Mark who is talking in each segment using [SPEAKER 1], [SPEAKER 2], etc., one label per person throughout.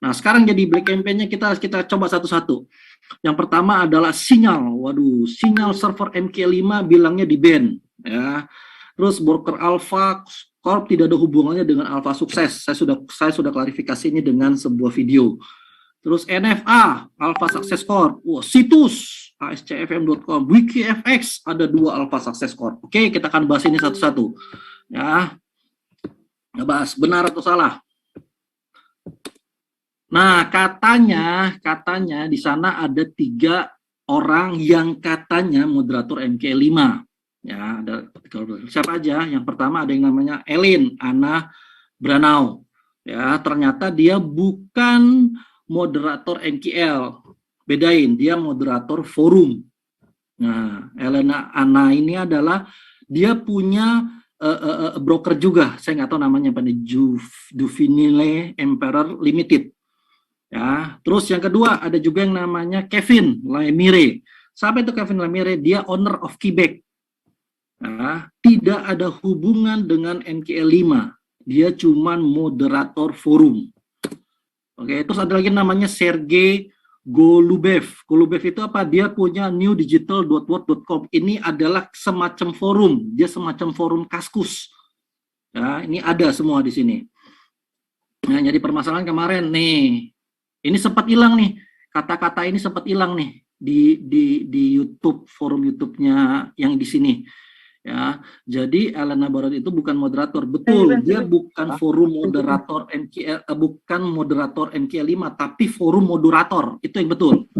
[SPEAKER 1] Nah, sekarang jadi black campaign-nya kita coba satu-satu. Yang pertama adalah sinyal. Waduh, sinyal server MK5 bilangnya di ban, ya. Terus broker Alpha Corp tidak ada hubungannya dengan Alpha Sukses. Saya sudah klarifikasi ini dengan sebuah video. Terus NFA, Alpha Success Corp. Situs ascfm.com, WikiFX, ada 2 Alpha Success Corp. Oke, kita akan bahas ini satu-satu. Ya, bahas benar atau salah. Nah, katanya di sana ada 3 orang yang katanya moderator MK5. Ya, ada siapa aja? Yang pertama ada yang namanya Elin Anna Branau. Ya, ternyata dia bukan moderator MKL. Bedain, dia moderator forum. Nah, Elena Anna ini adalah dia punya broker juga. Saya nggak tahu namanya apa nih, Juvenile Emperor Limited. Ya, terus yang kedua ada juga yang namanya Kevin Lemire. Siapa itu Kevin Lemire? Dia owner of Quebec. Nah, tidak ada hubungan dengan MKL5. Dia cuman moderator forum. Oke, terus ada lagi namanya Sergei Golubev. Golubev itu apa? Dia punya newdigital.word.com. Ini adalah semacam forum. Dia semacam forum Kaskus. Ya, ini ada semua di sini. Nah, jadi permasalahan kemarin nih. Ini sempat hilang nih. Kata-kata ini sempat hilang nih di YouTube, forum YouTube-nya yang di sini. Ya, jadi Elena Barot itu bukan moderator, betul, dia bukan forum moderator MKL, bukan moderator MKL5, tapi forum moderator, itu yang betul.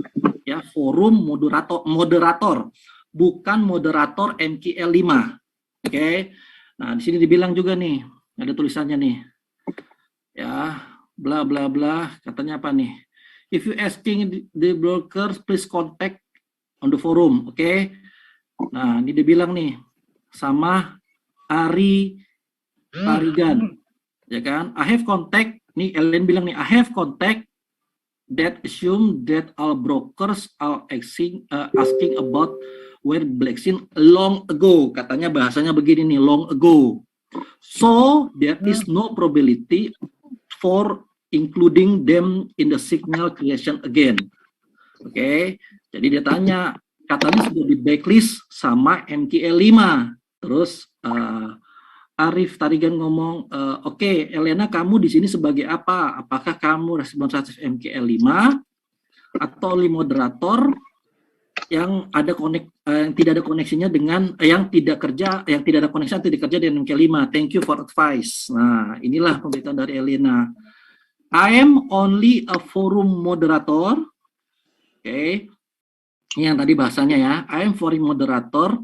[SPEAKER 1] Ya, forum moderator, bukan moderator MKL5. Oke. Nah, di sini dibilang juga nih, ada tulisannya nih. Ya, bla bla bla, katanya apa nih? If you asking the brokers, please contact on the forum, oke? Nah, ini dibilang nih sama Ari Tarigan, ya kan? I have contact, nih Ellen bilang nih, I have contact that assume that all brokers are asking about where Blackstone long ago, katanya bahasanya begini nih, long ago. So there is no probability for including them in the signal creation again. Oke, jadi dia tanya, katanya sudah di backlist sama MKL5. Terus Arif Tarigan ngomong, oke, Elena, kamu di sini sebagai apa? Apakah kamu responsif MKL5 atau moderator yang ada yang tidak ada koneksinya dengan yang tidak ada koneksi atau tidak kerja dengan MKL5? Thank you for advice. Nah, inilah pemberitaan dari Elena. I am only a forum moderator. Oke. Ini yang tadi bahasanya ya. I am forum moderator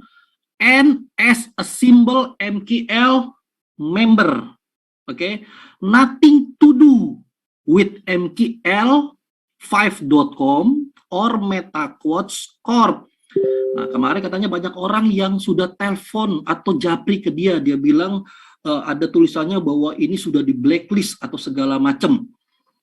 [SPEAKER 1] and as a symbol MKL member. Oke. Nothing to do with MKL5.com or MetaQuotes Corp. Nah, kemarin katanya banyak orang yang sudah telepon atau japri ke dia. Dia bilang ada tulisannya bahwa ini sudah di blacklist atau segala macam.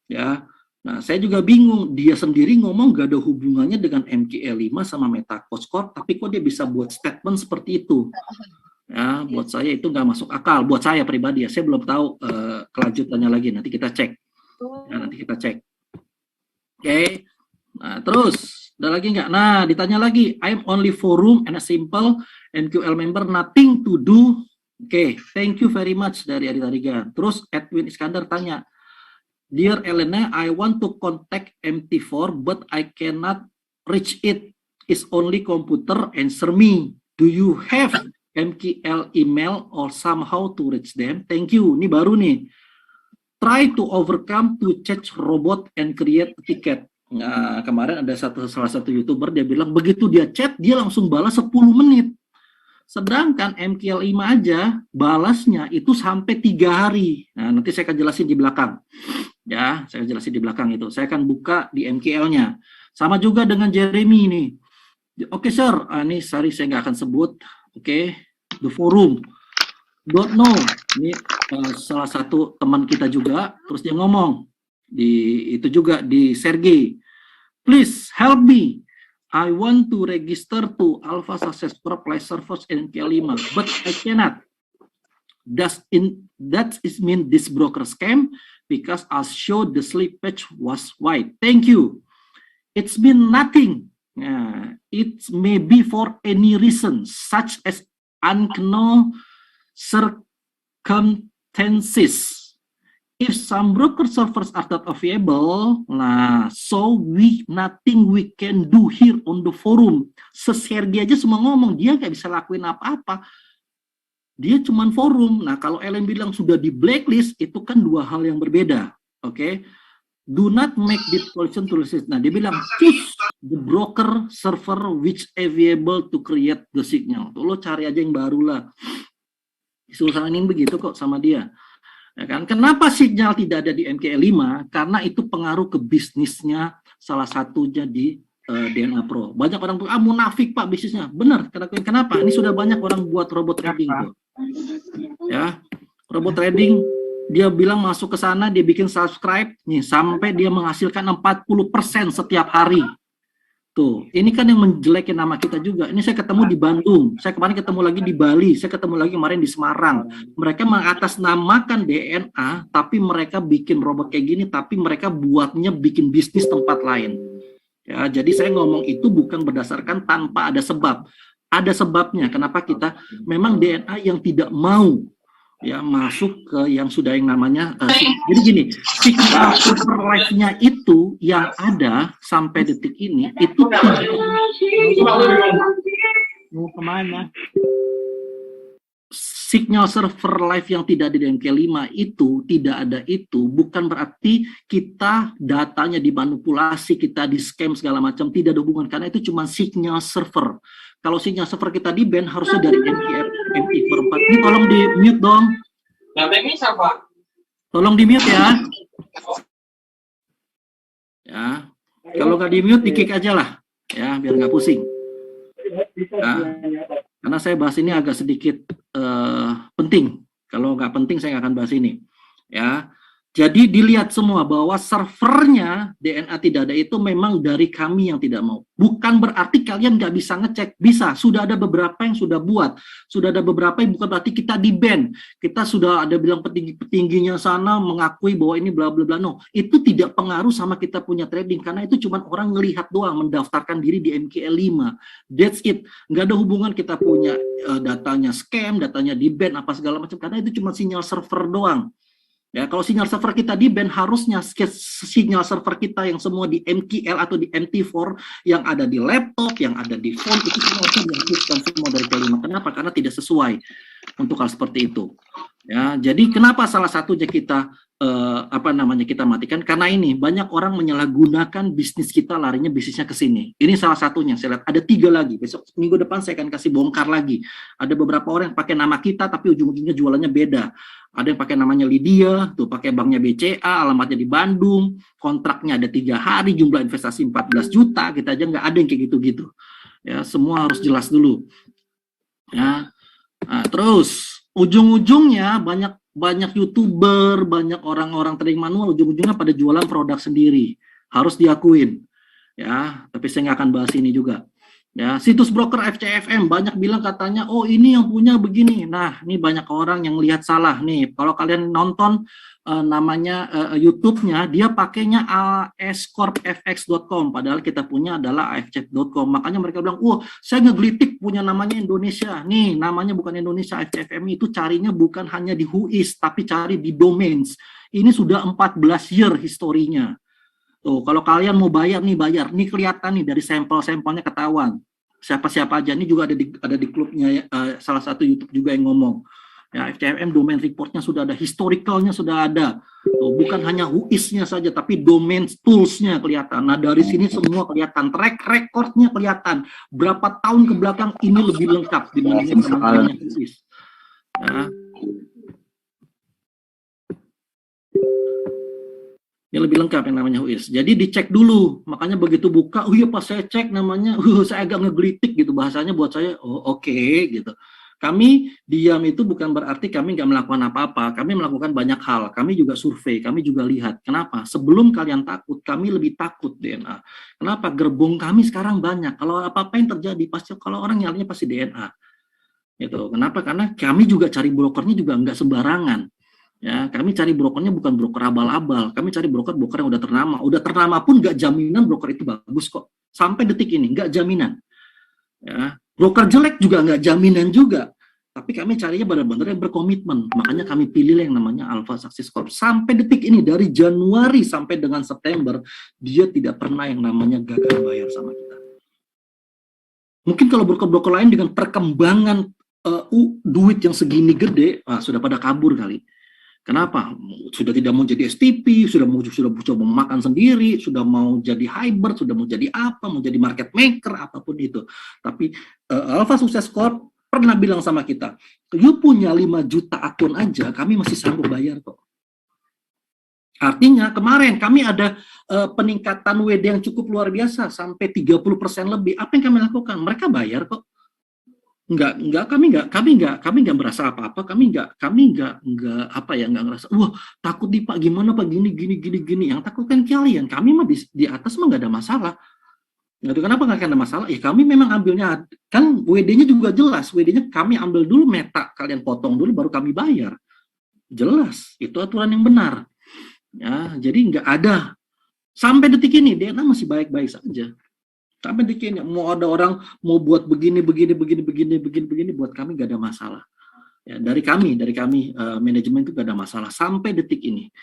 [SPEAKER 1] Ya, nah saya juga bingung, dia sendiri ngomong gak ada hubungannya dengan MKL5 sama MetaQuotes Corp, tapi kok dia bisa buat statement seperti itu? Ya, buat saya itu nggak masuk akal, buat saya pribadi ya, saya belum tahu kelanjutannya lagi, nanti kita cek. Ya, nanti kita cek. Oke, nah terus, ada lagi nggak? Nah, ditanya lagi, I'm only forum and a simple MQL member, nothing to do. Oke, thank you very much dari Ari Tarigan. Terus Edwin Iskandar tanya, Dear Elena, I want to contact MT4, but I cannot reach it. It's only computer answer me. Do you have MKL email or somehow to reach them? Thank you. Ini baru nih. Try to overcome to chat robot and create a ticket. Nah, kemarin ada salah satu YouTuber, dia bilang begitu dia chat, dia langsung balas 10 menit. Sedangkan MKL5 aja balasnya itu sampai 3 hari. Nah, nanti saya akan jelasin di belakang. Ya, saya jelasin di belakang itu. Saya akan buka di MKL-nya. Sama juga dengan Jeremy ini. Oke, sir. Ini sorry saya nggak akan sebut. Oke, the forum. Don't know. Ini salah satu teman kita juga. Terus dia ngomong itu juga di Sergey. Please help me. I want to register to Alpha Success Corp servers MKL5, but I cannot. That is mean this broker scam. because I'll show the slippage was white. Thank you. It's been nothing. It may be for any reason, such as unknown circumstances. If some broker servers are not available, so nothing we can do here on the forum. Sergey aja semua ngomong, dia nggak bisa lakuin apa-apa. Dia cuman forum. Nah, kalau Ellen bilang sudah di blacklist, itu kan dua hal yang berbeda. Oke? Do not make this collection to resist. Nah, dia bilang choose the broker server which available to create the signal. Tuh, lo cari aja yang baru lah. Disuruh begitu kok sama dia. Ya kan? Kenapa signal tidak ada di MKE5? Karena itu pengaruh ke bisnisnya salah satunya di DNA Pro. Banyak orang tuh, munafik Pak bisnisnya. Benar, kenapa? Ini sudah banyak orang buat robot trading tuh. Ya, robot trading, dia bilang masuk ke sana, dia bikin subscribe, nih sampai dia menghasilkan 40% setiap hari. Tuh, ini kan yang menjelekin nama kita juga. Ini saya ketemu di Bandung, saya kemarin ketemu lagi di Bali, saya ketemu lagi kemarin di Semarang. Mereka mengatasnamakan DNA, tapi mereka bikin robot kayak gini, tapi mereka buatnya bikin bisnis tempat lain. Ya, jadi saya ngomong itu bukan berdasarkan tanpa ada sebab. Ada sebabnya kenapa kita memang DNA yang tidak mau ya masuk ke yang sudah yang namanya jadi gini, signal super live-nya itu yang ada sampai detik ini itu
[SPEAKER 2] mau kemana?
[SPEAKER 1] Signal server live yang tidak ada di MK5 itu tidak ada, itu bukan berarti kita datanya dimanipulasi, kita di scam segala macam, tidak ada hubungan, karena itu cuma signal server. Kalau signal server kita di ban harusnya dari MI4. Ini tolong di mute dong. Tolong di mute ya. Ya, kalau nggak di mute di kick aja lah, ya biar nggak pusing. Ya. Karena saya bahas ini agak sedikit penting. Kalau nggak penting saya nggak akan bahas ini. Ya, jadi dilihat semua bahwa servernya DNA tidak ada itu memang dari kami yang tidak mau. Bukan berarti kalian nggak bisa ngecek, bisa. Sudah ada beberapa yang sudah buat, sudah ada beberapa yang bukan berarti kita di ban. Kita sudah ada bilang petinggi-petingginya sana mengakui bahwa ini bla bla bla. No, itu tidak pengaruh sama kita punya trading karena itu cuma orang ngelihat doang, mendaftarkan diri di MKE5. That's it. Nggak ada hubungan kita punya datanya scam, datanya di ban apa segala macam karena itu cuma sinyal server doang. Ya, kalau sinyal server kita di ban, harusnya sinyal server kita yang semua di MKL atau di MT4 yang ada di laptop, yang ada di phone itu semua dihapuskan semua dari K5. Kenapa? Karena tidak sesuai untuk hal seperti itu. Ya, jadi kenapa salah satunya kita kita matikan? Karena ini banyak orang menyalahgunakan bisnis kita, larinya bisnisnya ke sini. Ini salah satunya. Saya lihat ada 3 lagi. Besok minggu depan saya akan kasih bongkar lagi. Ada beberapa orang yang pakai nama kita tapi ujung-ujungnya jualannya beda. Ada yang pakai namanya Lydia, tuh pakai banknya BCA, alamatnya di Bandung, kontraknya ada 3 hari, jumlah investasi 14 juta, kita aja nggak ada yang kayak gitu-gitu. Ya, semua harus jelas dulu. Ya, nah, terus ujung-ujungnya banyak YouTuber, banyak orang-orang trading manual, ujung-ujungnya pada jualan produk sendiri, harus diakuin. Ya, tapi saya nggak akan bahas ini juga. Ya, situs broker FCFM banyak bilang katanya, oh ini yang punya begini. Nah, ini banyak orang yang lihat salah nih. Kalau kalian nonton YouTube-nya, dia pakainya ascorpfx.com, padahal kita punya adalah afchat.com. Makanya mereka bilang, saya ngegelitik punya namanya Indonesia. Nih, namanya bukan Indonesia, FCFM itu carinya bukan hanya di Whois, tapi cari di domains. Ini sudah 14 year historinya. Tuh, kalau kalian mau bayar nih, bayar. Nih kelihatan nih dari sampel-sampelnya ketahuan. Siapa-siapa aja. Ini juga ada di klubnya salah satu YouTube juga yang ngomong. Ya, FCFM domain reportnya sudah ada, historicalnya sudah ada. Tuh, bukan hanya Whois-nya saja, tapi domain tools-nya kelihatan. Nah, dari sini semua kelihatan. Track record-nya kelihatan. Berapa tahun ke belakang ini lebih lengkap dibandingkan teman-temannya Whois. Ya. Ini lebih lengkap yang namanya Whois. Jadi dicek dulu. Makanya begitu buka, iya pas saya cek namanya, saya agak ngegelitik gitu bahasanya buat saya. Oh oke, gitu. Kami diam itu bukan berarti kami nggak melakukan apa-apa. Kami melakukan banyak hal. Kami juga survei, kami juga lihat. Kenapa? Sebelum kalian takut, kami lebih takut DNA. Kenapa? Gerbong kami sekarang banyak. Kalau apa-apa yang terjadi, pasti kalau orang nyarinya pasti DNA. Gitu. Kenapa? Karena kami juga cari brokernya juga nggak sembarangan. Ya, kami cari brokernya bukan broker abal-abal, kami cari broker yang udah ternama. Udah ternama pun nggak jaminan broker itu bagus kok. Sampai detik ini nggak jaminan. Ya, broker jelek juga nggak jaminan juga. Tapi kami carinya benar-benar yang berkomitmen. Makanya kami pilih yang namanya Alpha Success Corp. Sampai detik ini dari Januari sampai dengan September dia tidak pernah yang namanya gagal bayar sama kita. Mungkin kalau broker-broker lain dengan perkembangan duit yang segini gede, sudah pada kabur kali. Kenapa? Sudah tidak mau jadi STP, sudah coba makan sendiri, sudah mau jadi hybrid, sudah mau jadi apa, mau jadi market maker, apapun itu. Tapi Alpha Success Corp pernah bilang sama kita, you punya 5 juta akun aja, kami masih sanggup bayar kok. Artinya kemarin kami ada peningkatan WD yang cukup luar biasa, sampai 30% lebih. Apa yang kami lakukan? Mereka bayar kok. Kami nggak merasa apa-apa, kami nggak apa ya, nggak ngerasa wah takut nih Pak, gimana Pak, gini yang takutkan kalian, kami mah di atas mah nggak ada masalah. Nggak tahu kenapa nggak ada masalah, ya kami memang ambilnya kan WD-nya juga jelas, WD-nya kami ambil dulu, meta kalian potong dulu baru kami bayar, jelas itu aturan yang benar ya. Jadi nggak ada sampai detik ini DNA masih baik-baik saja. Sampai detik ini mau ada orang mau buat begini buat kami gak ada masalah. Ya, dari kami manajemen itu gak ada masalah sampai detik ini.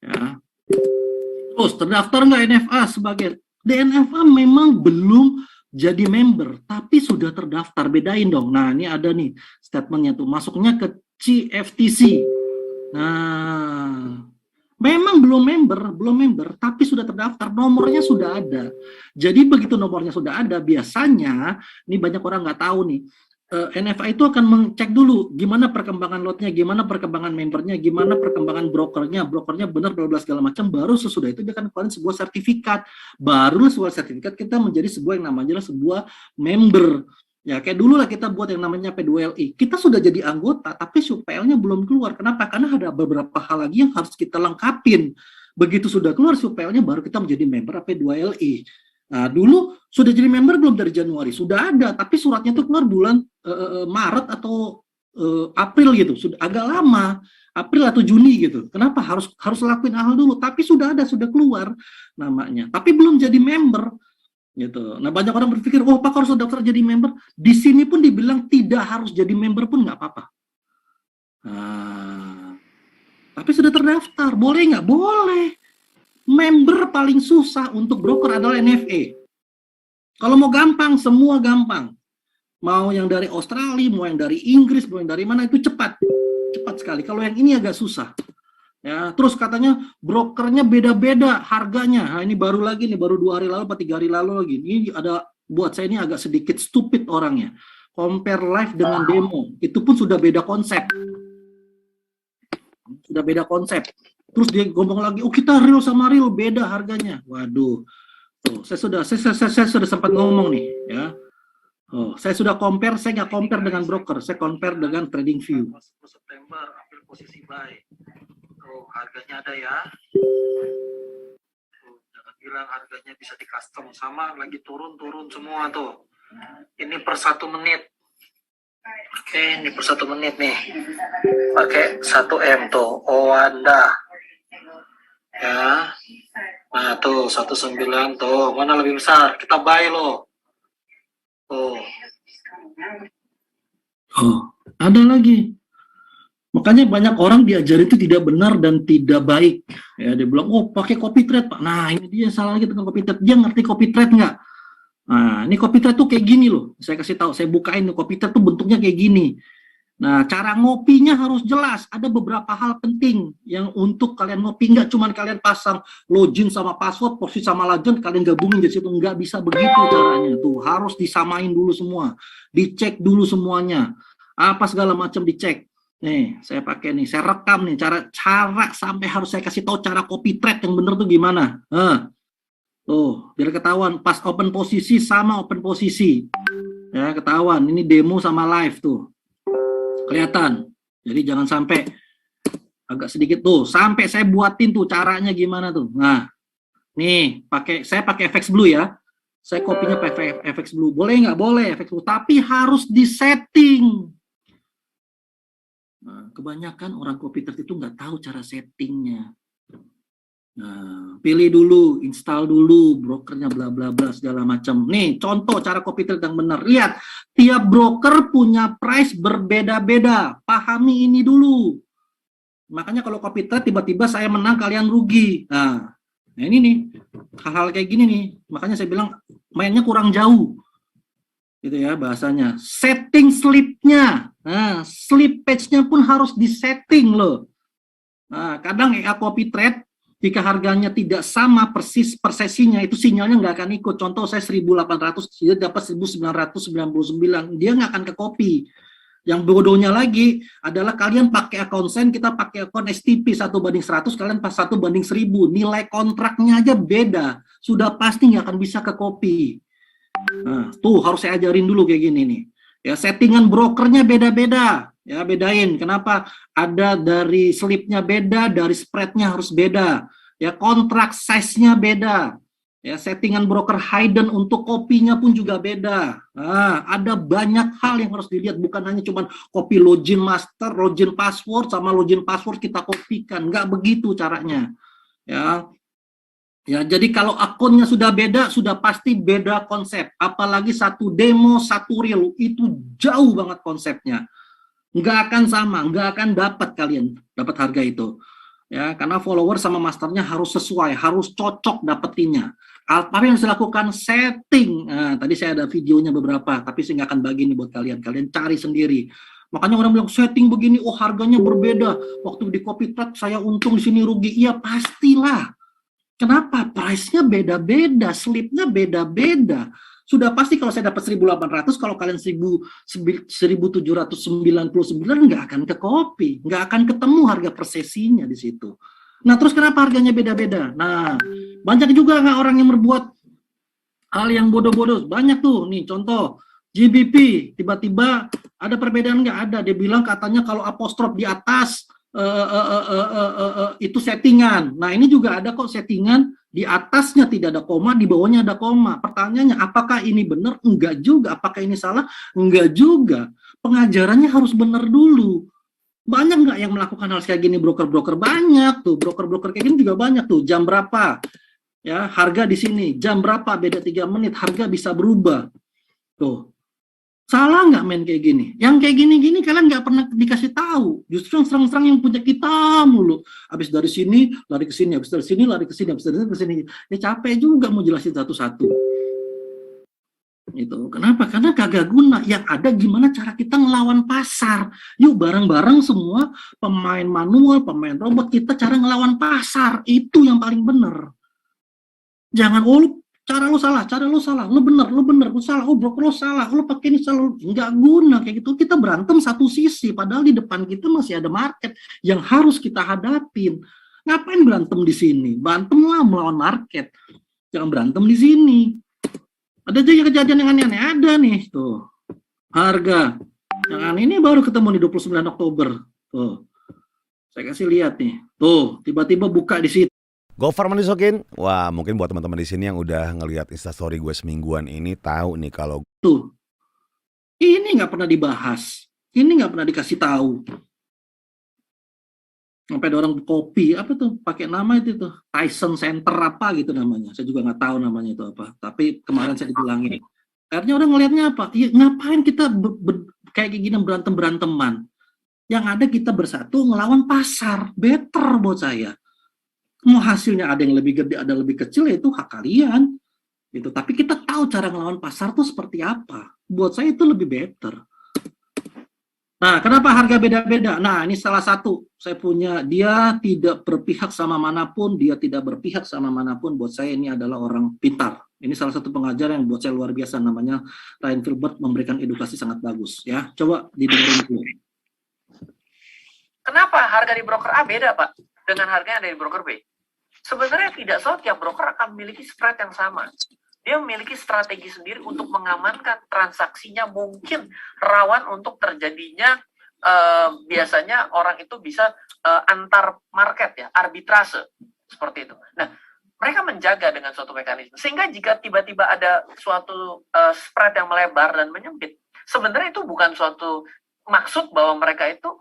[SPEAKER 1] Ya. Terus terdaftar nggak NFA sebagai DNFA memang belum jadi member tapi sudah terdaftar, bedain dong. Nah ini ada nih statementnya tuh, masuknya ke CFTC. Nah memang belum member, tapi sudah terdaftar, nomornya sudah ada. Jadi begitu nomornya sudah ada, biasanya, ini banyak orang nggak tahu nih, NFA itu akan mengecek dulu gimana perkembangan lotnya, gimana perkembangan membernya, gimana perkembangan brokernya benar, bla bla segala macam. Baru sesudah itu dia akan keluarin sebuah sertifikat. Baru sebuah sertifikat kita menjadi sebuah yang namanya sebuah member. Ya kayak dulu lah kita buat yang namanya P2LI. Kita sudah jadi anggota, tapi SUPL-nya belum keluar. Kenapa? Karena ada beberapa hal lagi yang harus kita lengkapin. Begitu sudah keluar SUPL-nya, baru kita menjadi member P2LI. Nah, dulu sudah jadi member belum dari Januari? Sudah ada, tapi suratnya itu keluar bulan Maret atau April gitu. Sudah agak lama, April atau Juni gitu. Kenapa? Harus lakuin hal dulu. Tapi sudah ada, sudah keluar namanya. Tapi belum jadi member. Gitu. Nah banyak orang berpikir, oh Pak harus daftar jadi member. Di sini pun dibilang tidak harus jadi member pun nggak apa-apa. Nah, tapi sudah terdaftar, boleh nggak? Boleh. Member paling susah untuk broker adalah NFA. Kalau mau gampang, semua gampang. Mau yang dari Australia, mau yang dari Inggris, mau yang dari mana itu cepat sekali. Kalau yang ini agak susah. Ya, terus katanya brokernya beda-beda harganya. Nah, ini baru lagi nih, baru 2 hari lalu atau 3 hari lalu lagi. Ini ada buat saya ini agak sedikit stupid orangnya. Compare live dengan demo, itu pun sudah beda konsep. Terus dia ngomong lagi, oh kita real sama real beda harganya. Waduh. Tuh, saya sudah sempat ngomong nih, ya. Oh, saya sudah compare, saya nggak compare dengan broker, saya compare dengan trading view. September ambil posisi buy. Oh, harganya ada ya. Tuh, jangan bilang harganya bisa di custom, sama lagi turun semua tuh. Ini per 1 menit. Oke, ini per 1 menit nih. Pakai 1M tuh. Oh, Anda. Ya. Nah, tuh 19 tuh. Mana lebih besar? Kita buy loh. Tuh. Oh, ada lagi. Makanya banyak orang diajarin itu tidak benar dan tidak baik. Ya, dia bilang, oh pakai copy trade Pak. Nah ini dia salah lagi dengan copy trade. Dia ngerti copy trade nggak? Nah ini copy trade tuh kayak gini loh. Saya kasih tahu, saya bukain copy trade tuh bentuknya kayak gini. Nah cara ngopinya harus jelas. Ada beberapa hal penting yang untuk kalian ngopi. Nggak cuma kalian pasang login sama password, posisi sama legend, kalian gabungin di situ. Nggak bisa begitu caranya. Tuh harus disamain dulu semua. Dicek dulu semuanya. Apa segala macam dicek. Nih, saya pakai nih, saya rekam nih cara sampai harus saya kasih tahu cara copy trade yang bener tuh gimana. Tuh, biar ketahuan pas open posisi sama open posisi. Ya, ketahuan. Ini demo sama live tuh. Kelihatan. Jadi jangan sampai agak sedikit tuh, sampai saya buatin tuh caranya gimana tuh. Nah, nih, saya pakai FX Blue ya. Saya kopinya pakai FX Blue. Boleh nggak? Boleh FX Blue, tapi harus disetting. Nah, kebanyakan orang copy trade itu nggak tahu cara settingnya. Nah, pilih dulu, install dulu brokernya bla bla bla segala macam. Nih, contoh cara copy trade yang benar. Lihat, tiap broker punya price berbeda-beda. Pahami ini dulu. Makanya kalau copy trade tiba-tiba saya menang, kalian rugi. Nah ini nih, hal-hal kayak gini nih. Makanya saya bilang mainnya kurang jauh. Gitu ya bahasanya. Setting slipnya. Nah, slip page-nya pun harus disetting loh. Nah, kadang copy trade jika harganya tidak sama persis persesinya itu sinyalnya nggak akan ikut. Contoh saya 1.800 dia dapat 1.999, dia nggak akan ke copy. Yang bodohnya lagi adalah kalian pakai akun Sen, kita pakai akun STP 1:100, kalian pas 1:1000, nilai kontraknya aja beda, sudah pasti nggak akan bisa ke copy. Nah, tuh harus saya ajarin dulu kayak gini nih. Ya, settingan brokernya beda-beda. Ya, bedain. Kenapa? Ada dari slipnya beda, dari spreadnya harus beda. Ya, kontrak size-nya beda. Ya, settingan broker hidden untuk kopinya pun juga beda. Nah, ada banyak hal yang harus dilihat. Bukan hanya cuma copy login master, login password, sama login password kita kopikan. Nggak begitu caranya. Ya, ya, jadi kalau akunnya sudah beda, sudah pasti beda konsep. Apalagi satu demo, satu real, itu jauh banget konsepnya. Nggak akan sama, nggak akan dapat kalian dapat harga itu. Ya, karena follower sama masternya harus sesuai, harus cocok dapetinnya. Apa yang harus dilakukan? Setting. Nah, tadi saya ada videonya beberapa, tapi saya nggak akan bagi nih buat kalian. Kalian cari sendiri. Makanya orang bilang setting begini, oh harganya berbeda. Waktu di copy trade saya untung di sini rugi. Iya pastilah. Kenapa? Price-nya beda-beda, slip-nya beda-beda. Sudah pasti kalau saya dapat 1.800, kalau kalian 1.799 nggak akan ke copy, nggak akan ketemu harga persesinya di situ. Nah, terus kenapa harganya beda-beda? Nah, banyak juga nggak orang yang berbuat hal yang bodoh-bodoh. Banyak tuh, nih contoh, GBP, tiba-tiba ada perbedaan nggak ada. Dia bilang katanya kalau apostrof di atas, itu settingan. Nah, ini juga ada kok settingan, di atasnya tidak ada koma, di bawahnya ada koma. Pertanyaannya, apakah ini benar? Enggak juga. Apakah ini salah? Enggak juga. Pengajarannya harus benar dulu. Banyak nggak yang melakukan hal kayak gini? Broker-broker banyak tuh. Broker-broker kayak gini juga banyak tuh. Jam berapa? Ya, harga di sini. Jam berapa? Beda 3 menit. Harga bisa berubah. Tuh. Salah nggak main kayak gini? Yang kayak gini-gini kalian nggak pernah dikasih tahu. Justru yang serang-serang yang punya kita mulu. Habis dari sini, lari ke sini. Habis dari sini, lari ke sini. Habis dari sini, ke sini. Ya capek juga mau jelasin satu-satu. Gitu. Kenapa? Karena kagak guna. Yang ada gimana cara kita ngelawan pasar. Yuk bareng-bareng semua pemain manual, pemain robot, kita cara ngelawan pasar. Itu yang paling benar. Jangan, oh cara lu salah, lu bener, lu salah, oh broker lu salah, lu pakai ini salah, nggak guna kayak gitu. Kita berantem satu sisi, padahal di depan kita masih ada market yang harus kita hadapin. Ngapain berantem di sini? Berantemlah melawan market, jangan berantem di sini. Ada juga kejadian yang aneh-aneh, ada nih tuh harga yang aneh ini baru ketemu di 29 Oktober tuh. Saya kasih lihat nih, tuh tiba-tiba buka di situ.
[SPEAKER 3] Gofar Manisokin, wah mungkin buat teman-teman di sini yang udah ngelihat instastory gue semingguan ini tahu nih kalau
[SPEAKER 1] Tuh, ini nggak pernah dibahas, ini nggak pernah dikasih tahu. Sampai ada orang kopi, apa tuh, pakai nama itu tuh, Tyson Center apa gitu namanya. Saya juga nggak tahu namanya itu apa. Tapi kemarin saya dibilangin. Akhirnya orang ngelihatnya apa? Ya, ngapain kita kayak gini berantem-beranteman? Yang ada kita bersatu ngelawan pasar, better buat saya. Mau hasilnya ada yang lebih gede, ada lebih kecil, ya itu hak kalian. Gitu. Tapi kita tahu cara ngelawan pasar tuh seperti apa. Buat saya itu lebih better. Nah, kenapa harga beda-beda? Nah, ini salah satu. Saya punya, dia tidak berpihak sama manapun, dia tidak berpihak sama manapun. Buat saya ini adalah orang pintar. Ini salah satu pengajar yang buat saya luar biasa, namanya Ryan Filbert, memberikan edukasi sangat bagus. Ya, coba didengarin dulu.
[SPEAKER 4] Kenapa harga di broker A beda, Pak, dengan harga yang ada di broker B? Sebenarnya tidak selalu tiap broker akan memiliki spread yang sama. Dia memiliki strategi sendiri untuk mengamankan transaksinya, mungkin rawan untuk terjadinya biasanya orang itu bisa antar market ya, arbitrase seperti itu. Nah, mereka menjaga dengan suatu mekanisme sehingga jika tiba-tiba ada suatu spread yang melebar dan menyempit, sebenarnya itu bukan suatu maksud bahwa mereka itu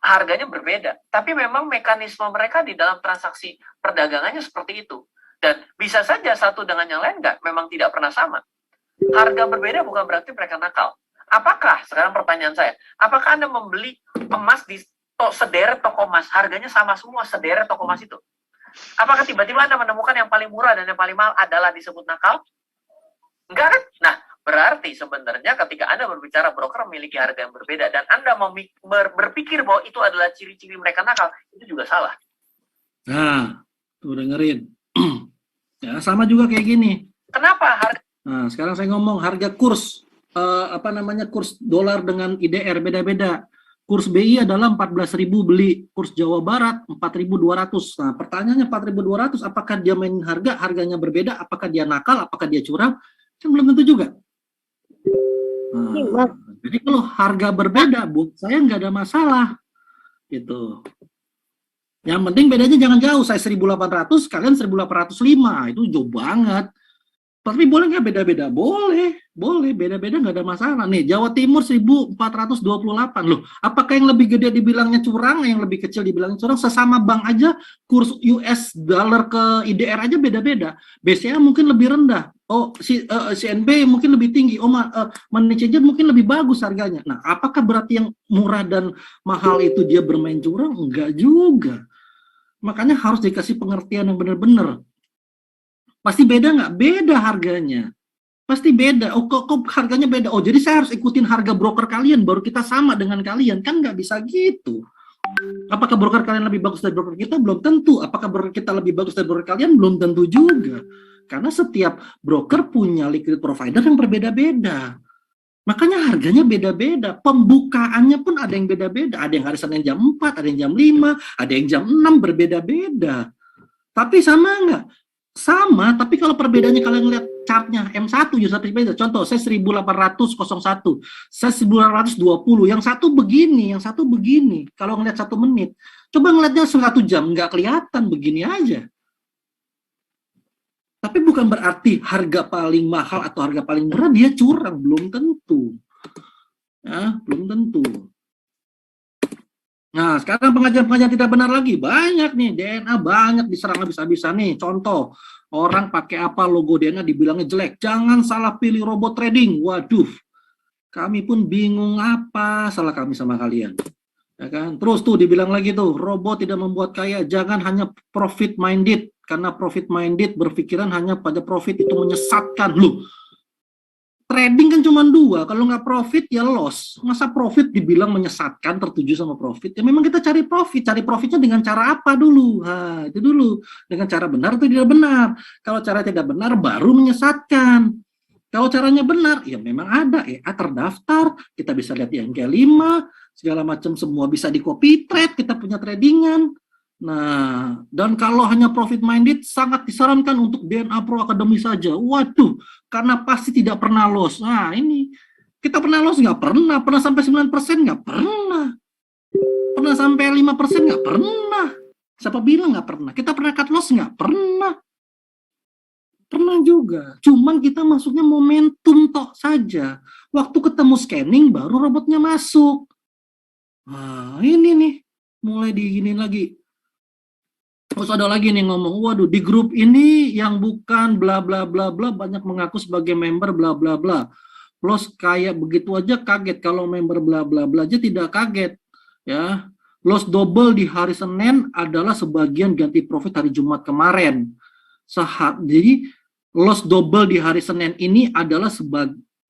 [SPEAKER 4] harganya berbeda. Tapi memang mekanisme mereka di dalam transaksi perdagangannya seperti itu. Dan bisa saja satu dengan yang lain memang tidak pernah sama. Harga berbeda bukan berarti mereka nakal. Apakah, sekarang pertanyaan saya, apakah Anda membeli emas di sederet toko emas, harganya sama semua sederet toko emas itu? Apakah tiba-tiba Anda menemukan yang paling murah dan yang paling mahal adalah disebut nakal? Enggak kan? Nah, berarti sebenarnya ketika Anda berbicara broker memiliki harga yang berbeda dan Anda berpikir bahwa itu adalah ciri-ciri mereka nakal, itu juga salah.
[SPEAKER 1] Nah, tuh dengerin. Ya, sama juga kayak gini.
[SPEAKER 4] Kenapa harga?
[SPEAKER 1] Nah, sekarang saya ngomong harga kurs kurs dolar dengan IDR beda-beda. Kurs BI adalah 14.000 beli, kurs Jawa Barat 4.200. Nah, pertanyaannya 4.200, apakah dia main harganya berbeda, apakah dia nakal, apakah dia curang? Kan belum tentu juga. Nah, jadi kalau harga berbeda, buat saya nggak ada masalah. Gitu. Yang penting bedanya jangan jauh, saya 1.800, kalian 1.805, itu jauh banget. Tapi boleh nggak beda-beda? Boleh, beda-beda nggak ada masalah. Nih, Jawa Timur 1.428 loh. Apakah yang lebih gede dibilangnya curang, yang lebih kecil dibilangnya curang? Sesama bank aja, kurs US dollar ke IDR aja beda-beda. BCA mungkin lebih rendah. CNB mungkin lebih tinggi. Money changer mungkin lebih bagus harganya. Nah, apakah berarti yang murah dan mahal itu dia bermain curang? Enggak juga. Makanya harus dikasih pengertian yang benar-benar. Pasti beda nggak? Beda harganya. Pasti beda. Oh, kok harganya beda? Oh, jadi saya harus ikutin harga broker kalian, baru kita sama dengan kalian. Kan nggak bisa gitu. Apakah broker kalian lebih bagus dari broker kita? Belum tentu. Apakah broker kita lebih bagus dari broker kalian? Belum tentu juga. Karena setiap broker punya liquid provider yang berbeda-beda. Makanya harganya beda-beda. Pembukaannya pun ada yang beda-beda. Ada yang hari Senin jam 4, ada yang jam 5, ada yang jam 6, berbeda-beda. Tapi sama nggak? Sama, tapi kalau perbedaannya kalian lihat chartnya M1 juga beda. Contoh, saya 1801, saya 1920, yang satu begini, yang satu begini. Kalau ngeliat 1 menit, coba ngeliatnya 1 jam, nggak kelihatan, begini aja. Tapi bukan berarti harga paling mahal atau harga paling murah dia curang, belum tentu. Ya, belum tentu. Nah, sekarang pengajian-pengajian tidak benar lagi. Banyak nih, DNA banyak diserang habis-habisan nih. Contoh, orang pakai apa logo DNA dibilangnya jelek. Jangan salah pilih robot trading. Waduh, kami pun bingung apa salah kami sama kalian. Ya kan? Terus tuh dibilang lagi tuh, robot tidak membuat kaya. Jangan hanya profit minded. Karena profit minded berpikiran hanya pada profit, itu menyesatkan. Loh, trading kan cuma 2, kalau nggak profit ya loss. Masa profit dibilang menyesatkan, tertuju sama profit? Ya memang kita cari profitnya dengan cara apa dulu? Itu dulu, dengan cara benar atau tidak benar. Kalau cara tidak benar baru menyesatkan. Kalau caranya benar, ya memang ada terdaftar, kita bisa lihat yang G5, segala macam semua bisa di copy trade, kita punya tradingan. Nah, dan kalau hanya profit minded, sangat disarankan untuk DNA Pro Academy saja. Waduh, karena pasti tidak pernah loss. Nah, ini, kita pernah loss? Nggak pernah. Pernah sampai 9%? Nggak pernah. Pernah sampai 5%? Nggak pernah. Siapa bilang nggak pernah? Kita pernah cut loss? Nggak pernah. Pernah juga. Cuman kita masuknya momentum toh saja. Waktu ketemu scanning, baru robotnya masuk. Nah, ini nih, mulai diginin lagi. Terus ada lagi nih ngomong, waduh di grup ini yang bukan bla bla bla bla banyak mengaku sebagai member bla bla bla. Plus kayak begitu aja kaget, kalau member bla bla bla aja tidak kaget. Ya, loss double di hari Senin adalah sebagian ganti profit hari Jumat kemarin. Jadi loss double di hari Senin ini adalah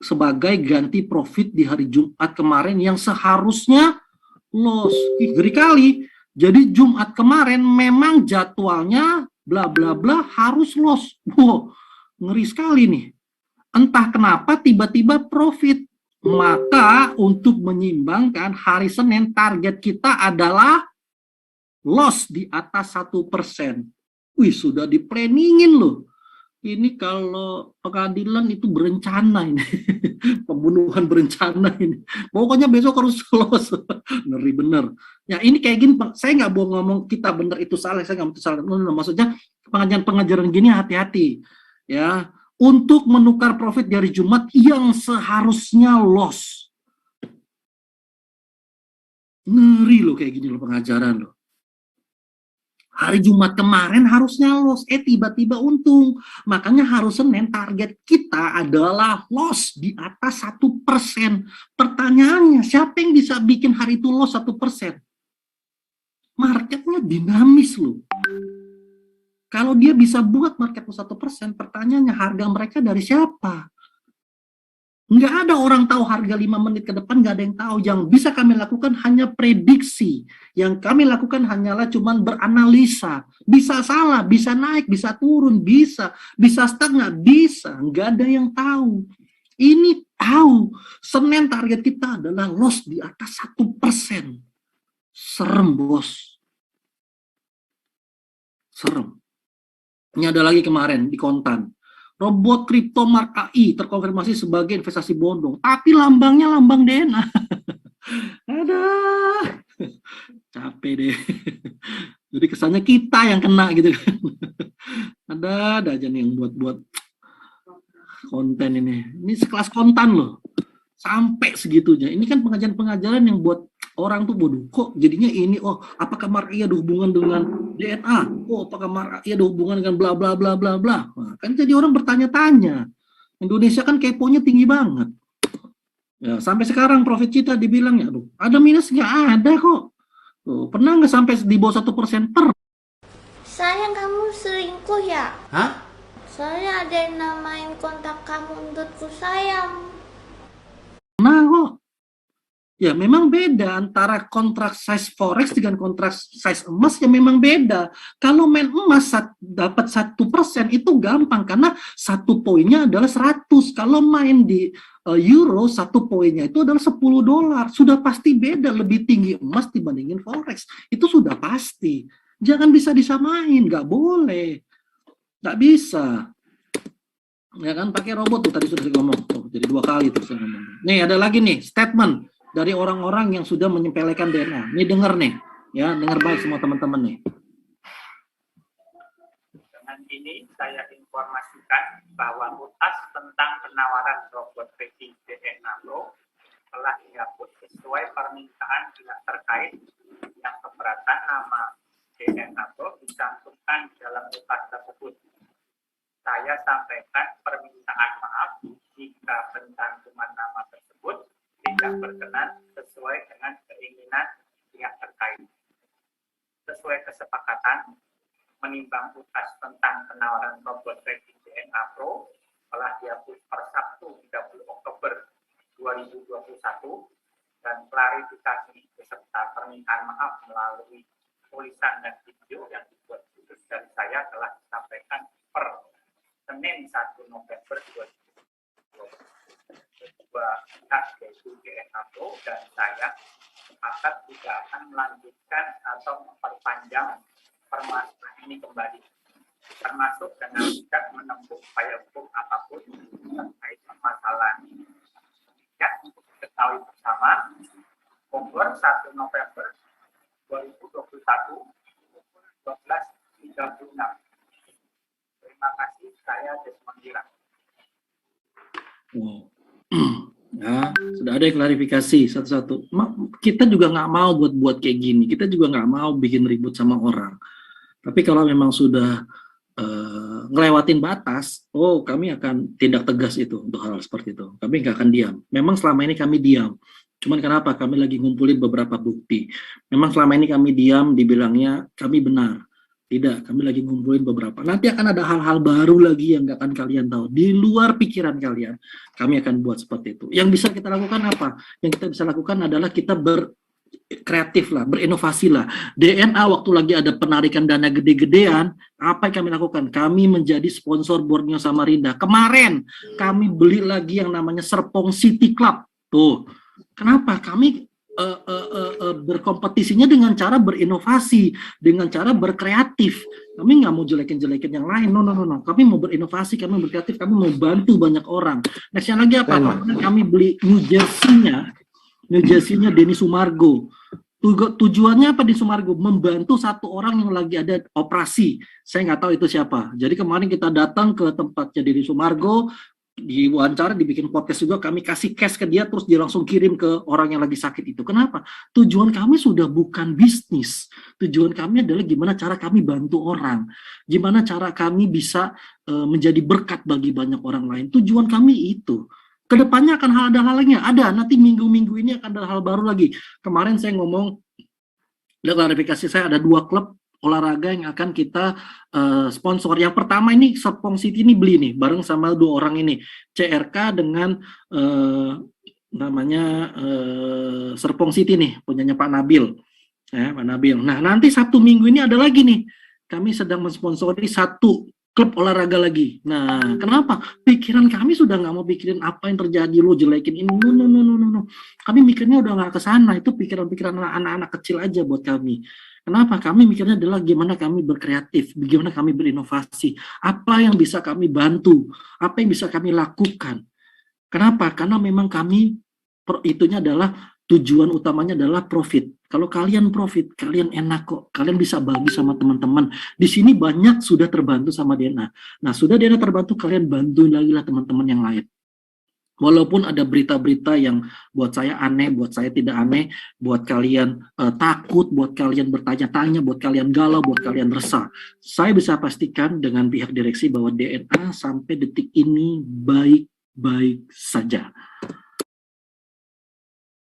[SPEAKER 1] sebagai ganti profit di hari Jumat kemarin yang seharusnya loss. Ngeri kali. Jadi Jumat kemarin memang jadwalnya bla bla bla harus loss. Wow, ngeri sekali nih. Entah kenapa tiba-tiba profit. Maka untuk menyimbangkan hari Senin target kita adalah loss di atas 1%. Wih, sudah di-planningin loh. Ini kalau pengadilan itu berencana ini. Pembunuhan berencana ini. Pokoknya besok harus loss. Ngeri bener. Ya ini kayak gini, saya nggak mau ngomong kita bener itu salah, saya nggak mau itu salah. Maksudnya pengajaran-pengajaran gini hati-hati. Ya, untuk menukar profit dari Jumat yang seharusnya loss. Ngeri loh kayak gini loh pengajaran loh. Hari Jumat kemarin harusnya loss, tiba-tiba untung. Makanya harus Senin target kita adalah loss di atas 1%. Pertanyaannya, siapa yang bisa bikin hari itu loss 1%? Marketnya dinamis loh. Kalau dia bisa buat market 1%, pertanyaannya harga mereka dari siapa? Nggak ada orang tahu harga 5 menit ke depan, nggak ada yang tahu. Yang bisa kami lakukan hanya prediksi. Yang kami lakukan hanyalah cuman beranalisa. Bisa salah, bisa naik, bisa turun, bisa stagnan, bisa. Nggak ada yang tahu. Ini tahu, Senin target kita adalah loss di atas 1%. Serem, bos. Serem. Ini ada lagi kemarin di kontan. Robot kripto mark AI terkonfirmasi sebagai investasi bodong, tapi lambangnya lambang DNA. Aduh, capek deh. Jadi kesannya kita yang kena gitu kan. Ada aja nih yang buat konten ini. Ini sekelas konten loh. Sampai segitunya. Ini kan pengajaran-pengajaran yang buat orang tuh bodoh. Kok jadinya ini, oh apakah mark AI ada hubungan dengan DNA? Oh apakah mark AI ada hubungan dengan bla bla bla bla bla? Nah, kan jadi orang bertanya-tanya. Indonesia kan keponya tinggi banget. Ya, sampai sekarang profit kita dibilangnya, aduh, ada minus nggak ada kok. Tuh, pernah nggak sampai di bawah 1% per?
[SPEAKER 5] Sayang, kamu selingkuh ya?
[SPEAKER 6] Hah?
[SPEAKER 5] Soalnya ada yang namain kontak kamu untukku sayang.
[SPEAKER 1] Nah kok. Ya memang beda antara kontrak size forex dengan kontrak size emas, ya memang beda. Kalau main emas dapat 1% itu gampang karena satu poinnya adalah 100. Kalau main di euro, satu poinnya itu adalah $10. Sudah pasti beda, lebih tinggi emas dibandingin forex. Itu sudah pasti. Jangan bisa disamain, nggak boleh. Nggak bisa. Ya kan pakai robot tuh tadi sudah saya ngomong. Tuh, jadi 2 kali tuh saya ngomong. Nih ada lagi nih statement dari orang-orang yang sudah menyepelekan DNA. Nih dengar nih, ya dengar baik semua teman-teman nih.
[SPEAKER 7] Dengan ini saya informasikan bahwa utas tentang penawaran robot trading DNA Pro telah dihapus sesuai permintaan pihak terkait yang keberatan nama DNA Pro dicantumkan dalam utas tersebut. Saya sampaikan permintaan maaf jika pencantuman nama tersebut tidak berkenan sesuai dengan keinginan pihak terkait. Sesuai kesepakatan, menimbang utas tentang penawaran robot trading DNA Pro telah dihapus per Sabtu 30 Oktober 2021 dan klarifikasi beserta permintaan maaf melalui tulisan dan video yang dibuat khusus dari saya telah disampaikan per Senin 1 November 2022. Kedua pihak yaitu DNA Pro dan saya sepakat tidak akan melanjutkan atau memperpanjang permasalahan ini kembali, termasuk dengan tidak menempuh upaya hukum apapun terkait permasalahan ini. Ya, untuk diketahui bersama, Bogor 1 November 2021 pukul 12.36. Terima kasih, saya Desmond Girang.
[SPEAKER 1] Wow. Ya, sudah ada klarifikasi satu-satu. Kita juga nggak mau buat kayak gini. Kita juga nggak mau bikin ribut sama orang. Tapi kalau memang sudah ngelewatin batas, oh kami akan tindak tegas itu untuk hal seperti itu. Kami nggak akan diam. Memang selama ini kami diam. Cuman kenapa? Kami lagi ngumpulin beberapa bukti. Memang selama ini kami diam, dibilangnya kami benar. Tidak, kami lagi ngumpulin beberapa. Nanti akan ada hal-hal baru lagi yang nggak akan kalian tahu. Di luar pikiran kalian, kami akan buat seperti itu. Yang bisa kita lakukan apa? Yang kita bisa lakukan adalah kita berkreatif lah, berinovasi lah. DNA waktu lagi ada penarikan dana gede-gedean, apa yang kami lakukan? Kami menjadi sponsor Borneo Samarinda. Kemarin kami beli lagi yang namanya Serpong City Club. Tuh, kenapa? Kami berkompetisinya dengan cara berinovasi, dengan cara berkreatif. Kami nggak mau jelekin yang lain, no. Kami mau berinovasi, kami berkreatif, kami mau bantu banyak orang. Nextnya lagi apa? Kami beli New Jersey-nya Denny Sumargo. Tujuannya apa di Sumargo? Membantu satu orang yang lagi ada operasi. Saya nggak tahu itu siapa. Jadi kemarin kita datang ke tempatnya Denny Sumargo, diwawancara, dibikin podcast juga, kami kasih cash ke dia, terus dia langsung kirim ke orang yang lagi sakit itu. Kenapa? Tujuan kami sudah bukan bisnis. Tujuan kami adalah gimana cara kami bantu orang. Gimana cara kami bisa menjadi berkat bagi banyak orang lain. Tujuan kami itu. Kedepannya akan ada hal lainnya. Ada, nanti minggu-minggu ini akan ada hal baru lagi. Kemarin saya ngomong, klarifikasi saya ada 2 klub olahraga yang akan kita sponsor. Yang pertama ini Serpong City ini beli nih bareng sama 2 orang ini, CRK dengan namanya Serpong City nih, punyanya Pak Nabil, ya Pak Nabil. Nah nanti Sabtu Minggu ini ada lagi nih, kami sedang mensponsori 1 klub olahraga lagi. Nah kenapa? Pikiran kami sudah nggak mau pikirin apa yang terjadi, lo jelekin ini, no. Kami mikirnya udah nggak ke sana, itu pikiran-pikiran anak-anak kecil aja buat kami. Kenapa? Kami mikirnya adalah gimana kami berkreatif, bagaimana kami berinovasi, apa yang bisa kami bantu, apa yang bisa kami lakukan. Kenapa? Karena memang kami, itunya adalah, tujuan utamanya adalah profit. Kalau kalian profit, kalian enak kok, kalian bisa bagi sama teman-teman. Di sini banyak sudah terbantu sama Dena. Nah, sudah Dena terbantu, kalian bantu lagi lah teman-teman yang lain. Walaupun ada berita-berita yang buat saya aneh, buat saya tidak aneh, buat kalian takut, buat kalian bertanya-tanya, buat kalian galau, buat kalian resah. Saya bisa pastikan dengan pihak direksi bahwa DNA sampai detik ini baik-baik saja.